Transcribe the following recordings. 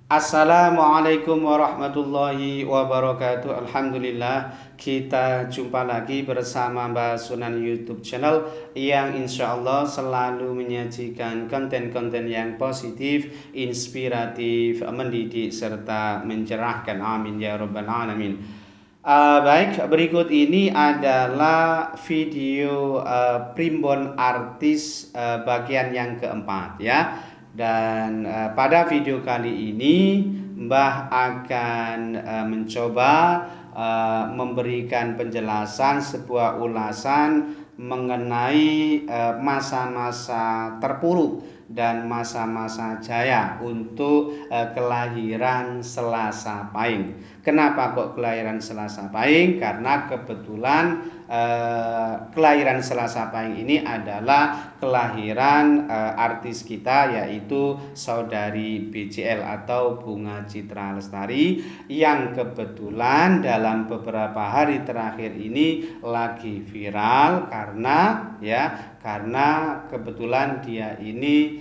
Assalamualaikum warahmatullahi wabarakatuh. Alhamdulillah, kita jumpa lagi bersama Mbak Sunan YouTube channel yang insya Allah selalu menyajikan konten-konten yang positif, inspiratif, mendidik serta mencerahkan. Amin ya rabbal alamin. Baik, berikut ini adalah video primbon artis bagian yang keempat ya. Dan pada video kali ini Mbah akan mencoba memberikan penjelasan sebuah ulasan mengenai masa-masa terpuruk dan masa-masa jaya untuk kelahiran Selasa Pahing. Kenapa kok kelahiran Selasa Pahing? Karena kebetulan kelahiran Selasa Pahing ini adalah kelahiran artis kita, yaitu saudari BCL atau Bunga Citra Lestari, yang kebetulan dalam beberapa hari terakhir ini lagi viral karena kebetulan dia ini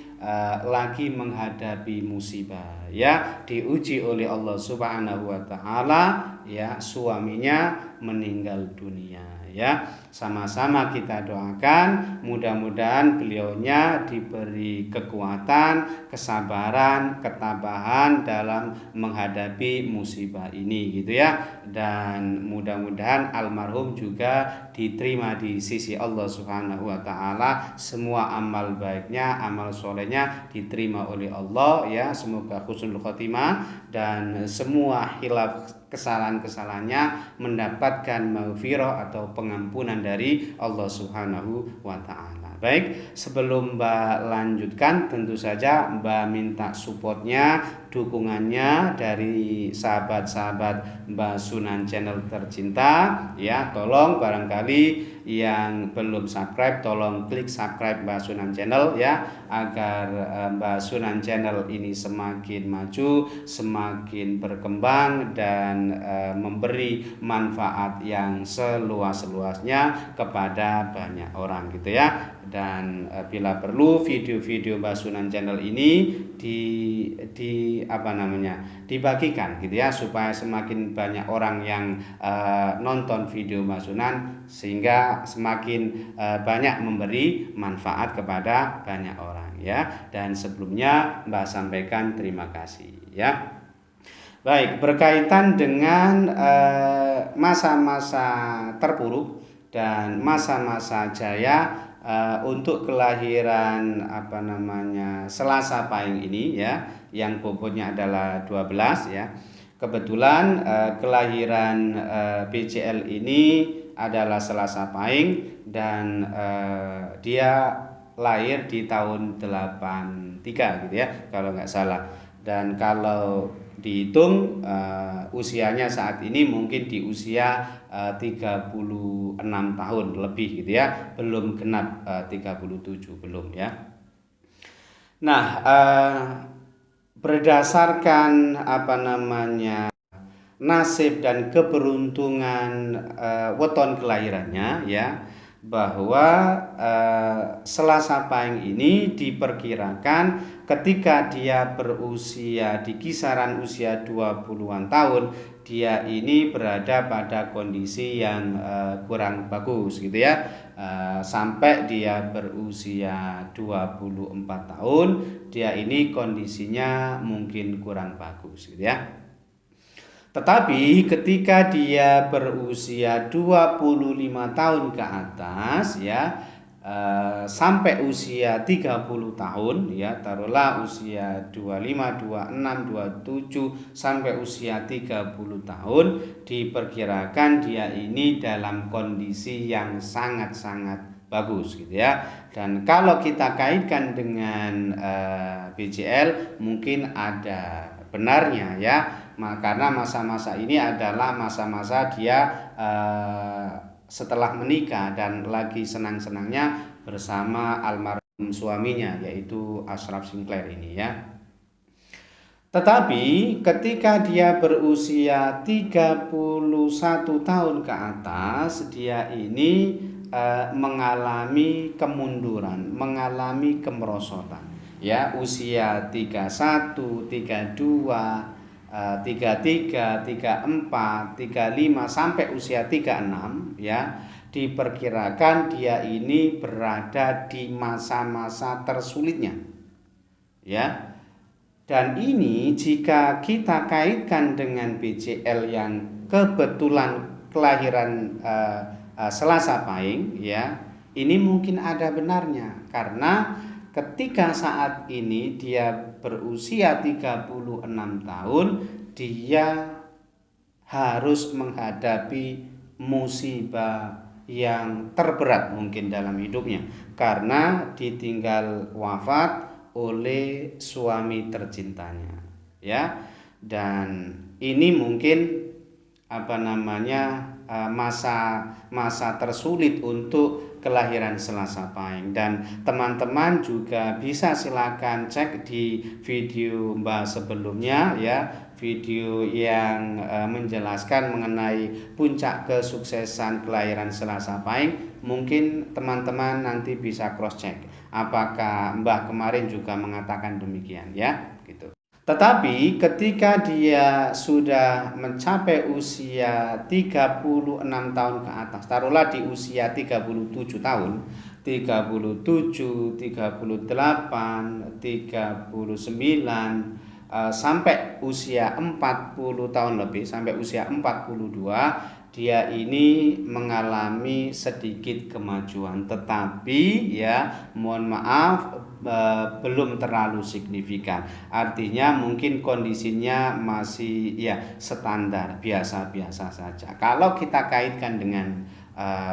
lagi menghadapi musibah ya, diuji oleh Allah Subhanahu wa taala ya, suaminya meninggal dunia ya. Sama-sama kita doakan mudah-mudahan beliaunya diberi kekuatan, kesabaran, ketabahan dalam menghadapi musibah ini gitu ya. Dan mudah-mudahan almarhum juga diterima di sisi Allah Subhanahu wa taala, semua amal baiknya, amal solehnya diterima oleh Allah ya. Semoga husnul khotimah dan semua hilaf kesalahan-kesalahannya mendapatkan maghfirah atau pengampunan dari Allah Subhanahu wa taala. Baik, sebelum Mbak lanjutkan, tentu saja Mbak minta supportnya, dukungannya dari sahabat-sahabat Mbak Sunan channel tercinta ya. Tolong barangkali yang belum subscribe, tolong klik subscribe Mbak Sunan channel ya, agar Mbak Sunan channel ini semakin maju, semakin berkembang dan memberi manfaat yang seluas-luasnya kepada banyak orang gitu ya. Dan bila perlu video-video Mbak Sunan channel ini dibagikan gitu ya, supaya semakin banyak orang yang nonton video Mbak Sunan, sehingga semakin banyak memberi manfaat kepada banyak orang ya. Dan sebelumnya Mbak sampaikan terima kasih ya. Baik, berkaitan dengan masa-masa terpuruk dan masa-masa jaya untuk kelahiran Selasa Pahing ini ya, yang bobotnya adalah 12 ya. Kebetulan kelahiran BCL ini adalah Selasa Pahing dan dia lahir di tahun 83 gitu ya kalau nggak salah. Dan kalau dihitung usianya saat ini mungkin di usia 36 tahun lebih gitu ya, belum genap 37, belum ya. Nah, berdasarkan nasib dan keberuntungan weton kelahirannya ya, bahwa Selasa Pahing ini diperkirakan ketika dia berusia di kisaran usia 20-an tahun, dia ini berada pada kondisi yang kurang bagus gitu ya. Sampai dia berusia 24 tahun, dia ini kondisinya mungkin kurang bagus gitu ya. Tetapi ketika dia berusia 25 tahun ke atas ya, sampai usia 30 tahun ya, taruhlah usia 25, 26, 27 sampai usia 30 tahun, diperkirakan dia ini dalam kondisi yang sangat-sangat bagus gitu ya. Dan kalau kita kaitkan dengan BCL, mungkin ada benarnya ya, karena masa-masa ini adalah masa-masa dia setelah menikah dan lagi senang-senangnya bersama almarhum suaminya, yaitu Ashraf Sinclair ini ya. Tetapi ketika dia berusia 31 tahun ke atas, dia ini mengalami kemunduran, mengalami kemerosotan. ya, usia 31, 32, 33, 34, 35 sampai usia 36 ya, diperkirakan dia ini berada di masa-masa tersulitnya ya. Dan ini jika kita kaitkan dengan BCL yang kebetulan kelahiran Selasa Pahing ya, ini mungkin ada benarnya karena ketika saat ini dia berusia 36 tahun, dia harus menghadapi musibah yang terberat mungkin dalam hidupnya karena ditinggal wafat oleh suami tercintanya ya. Dan ini mungkin masa tersulit untuk kelahiran Selasa Pahing. Dan teman-teman juga bisa silakan cek di video Mbak sebelumnya ya, video yang menjelaskan mengenai puncak kesuksesan kelahiran Selasa Pahing. Mungkin teman-teman nanti bisa cross check apakah Mbah kemarin juga mengatakan demikian ya, gitu. Tetapi ketika dia sudah mencapai usia 36 tahun ke atas, taruhlah di usia 37 tahun, 37, 38, 39, sampai usia 40 tahun lebih, sampai usia 42, dia ini mengalami sedikit kemajuan, tetapi ya mohon maaf belum terlalu signifikan. Artinya mungkin kondisinya masih ya standar, biasa-biasa saja. Kalau kita kaitkan dengan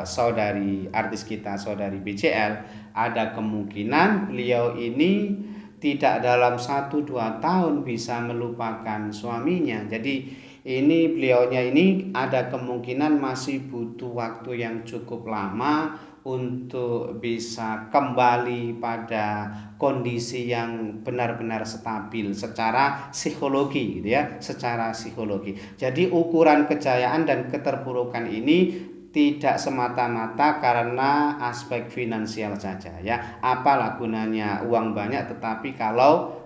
saudari artis kita, saudari BCL, ada kemungkinan beliau ini tidak dalam 1-2 tahun bisa melupakan suaminya. Jadi ini beliaunya ini ada kemungkinan masih butuh waktu yang cukup lama untuk bisa kembali pada kondisi yang benar-benar stabil secara psikologi gitu ya, secara psikologi. Jadi ukuran kejayaan dan keterpurukan ini tidak semata-mata karena aspek finansial saja ya. Apalah gunanya uang banyak tetapi kalau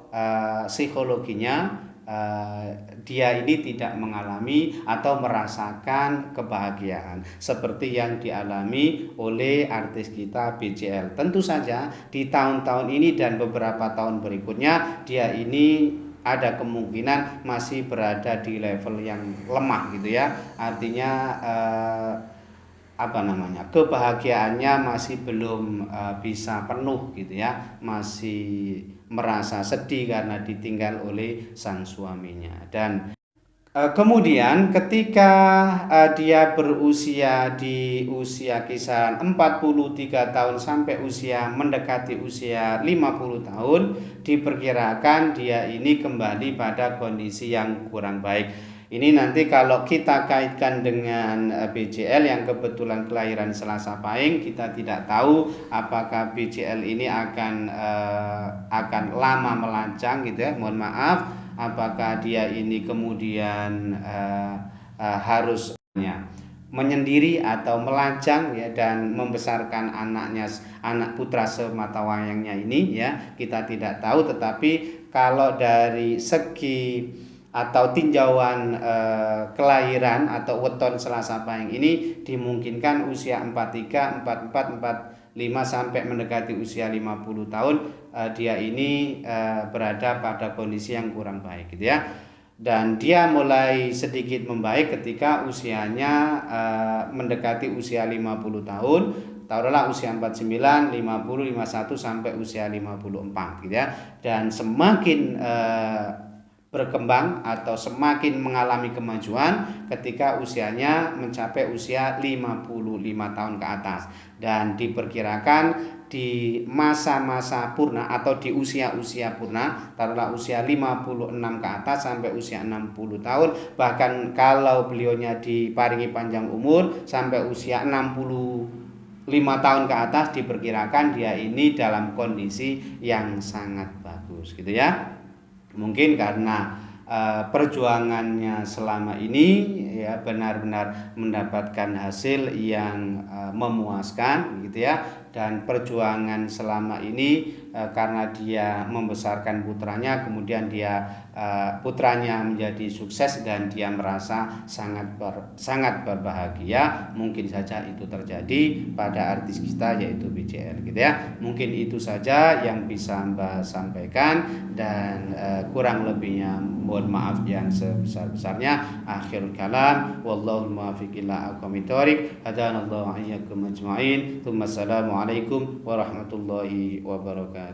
psikologinya dia ini tidak mengalami atau merasakan kebahagiaan seperti yang dialami oleh artis kita BCL. Tentu saja di tahun-tahun ini dan beberapa tahun berikutnya dia ini ada kemungkinan masih berada di level yang lemah gitu ya. Artinya kebahagiaannya masih belum bisa penuh gitu ya, masih merasa sedih karena ditinggal oleh sang suaminya. Dan kemudian ketika dia berusia di usia kisaran 43 tahun sampai usia mendekati usia 50 tahun, diperkirakan dia ini kembali pada kondisi yang kurang baik. Ini nanti kalau kita kaitkan dengan BCL yang kebetulan kelahiran Selasa Pahing, kita tidak tahu apakah BCL ini akan lama melancang gitu ya. Mohon maaf, apakah dia ini kemudian harus menyendiri atau melancang ya dan membesarkan anak putra semata wayangnya ini ya, kita tidak tahu. Tetapi kalau dari segi atau tinjauan kelahiran atau weton Selasa Pahing ini dimungkinkan usia 43, 44, 45 sampai mendekati usia 50 tahun dia ini berada pada kondisi yang kurang baik gitu ya. Dan dia mulai sedikit membaik ketika usianya mendekati usia 50 tahun, taruhlah usia 49, 50, 51 sampai usia 54 gitu ya. Dan semakin berkembang atau semakin mengalami kemajuan ketika usianya mencapai usia 55 tahun ke atas. Dan diperkirakan di masa-masa purna atau di usia-usia purna, taruhlah usia 56 ke atas sampai usia 60 tahun, bahkan kalau beliaunya diparingi panjang umur sampai usia 65 tahun ke atas, diperkirakan dia ini dalam kondisi yang sangat bagus gitu ya. Mungkin karena perjuangannya selama ini ya benar-benar mendapatkan hasil yang memuaskan gitu ya, dan perjuangan selama ini karena dia membesarkan putranya, kemudian putranya menjadi sukses dan dia merasa sangat berbahagia. Mungkin saja itu terjadi pada artis kita yaitu BCL gitu ya. Mungkin itu saja yang bisa Mbak sampaikan, dan kurang lebihnya mohon maaf yang sebesar-besarnya. Akhirul kalam, wallahul muwaffiq ila aqwamit thoriq. Hadanallahu iyyakum ajmain. Assalamualaikum warahmatullahi wabarakatuh.